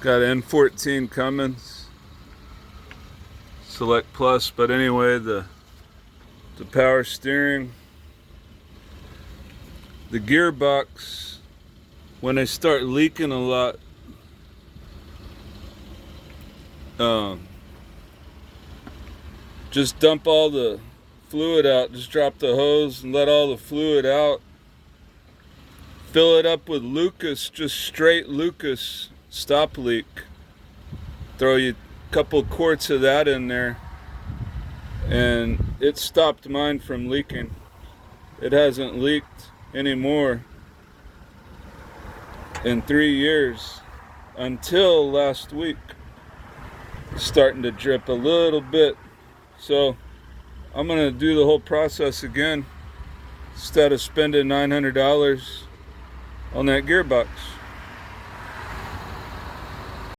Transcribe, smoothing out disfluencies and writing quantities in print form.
Got N14 Cummins Select Plus, but anyway, the power steering, the gearbox, when they start leaking a lot, just dump all the fluid out. Just drop the hose and let all the fluid out. Fill it up with Lucas, just straight Lucas stop leak. Throw you a couple quarts of that in there, and it stopped mine from leaking. It hasn't leaked anymore in 3 years until last week. It's starting to drip a little bit, so I'm gonna do the whole process again instead of spending $900 on that gearbox.